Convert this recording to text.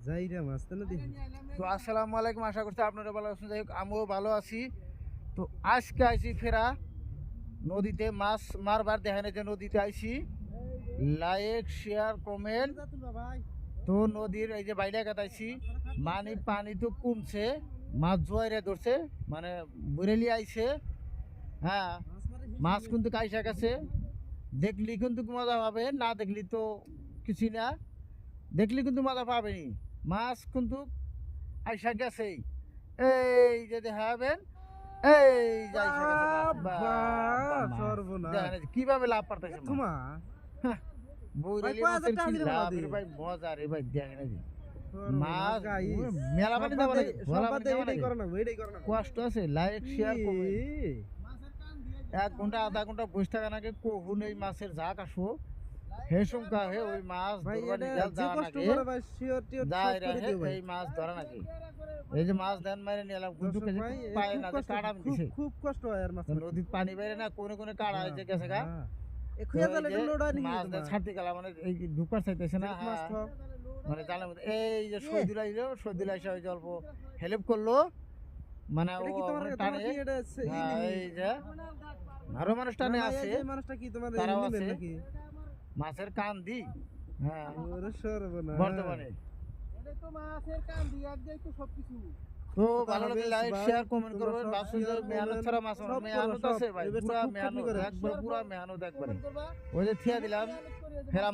যাইরা মাছ তো না দেখি। তো আসসালামু আলাইকুম, আশা করছি আপনারা ভালো আছেন। যাই হোক আমিও ভালো আছি। তো আজকে আইছি ফেরা নদীতে মাছ মারবার, দেখেন এই যে নদীতে আইছি। Like share comment. তো নদীর এই যে বাইরে কাটাইছি, পানি তো কমছে, মাছ জোয়ারে ধরছে, মানে বুড়েলি আইছে। হ্যাঁ, মাছ কিন্তু কাইসা গেছে, দেখলি কিন্তু মজা পাবে, না দেখলি তো কিছুই না, দেখলি কিন্তু মজা পাবেনি। মাছ কিন্তু আইসা গেছেই, এই যে দেখাবেন, এই যে আইসা গেছে মাছ। দেখেন এই যে কিভাবে লাভ পারতেছে বৈরালি মাছের কি লাভ রে ভাই, মজা রে ভাই। দেখেন এই যে মাছ মেলা পানি দেওয়া লাগে, কষ্ট আছে। লাইক শেয়ার করবেন। 1 ঘন্টা আধা ঘন্টা বসে থাকা নাকি, কখন এই মাছের ঝাঁক আসবো হে সংখ্যা হে ওই মাছ এই মাছ ধরা নাকি। এই যে মাছ ধান মারে নিলাম কিন্তু পায় না, কাটা দিছে, খুব কষ্ট হয় আর মাছ নদীর পানি বাইরে না, কোনে কোনে কাটা হয়েছে গেছে গা। মাছ ছাড়তে গেলাম, মানে এই ঢুকার চাইতেছে না, মানে জালের মধ্যে। এই যে শহীদুল আইলো, শহীদুল আইসা ওই যে অল্প হেল্প করলো, মানে ও টানে। এই যে আরো মানুষ টানে আছে, তারাও আছে মাছের কান দি। হ্যাঁ বর্তমানে তো ভালো লাগে, লাইক শেয়ার কমেন্ট করবেন। ভাবছেন যে মেহানত ছাড়া মাছ, মেহানত আছে ভাই, পুরা মেহানত, একবার পুরা মেহানত একবারে। ওই যে থিয়া দিলাম ফেরা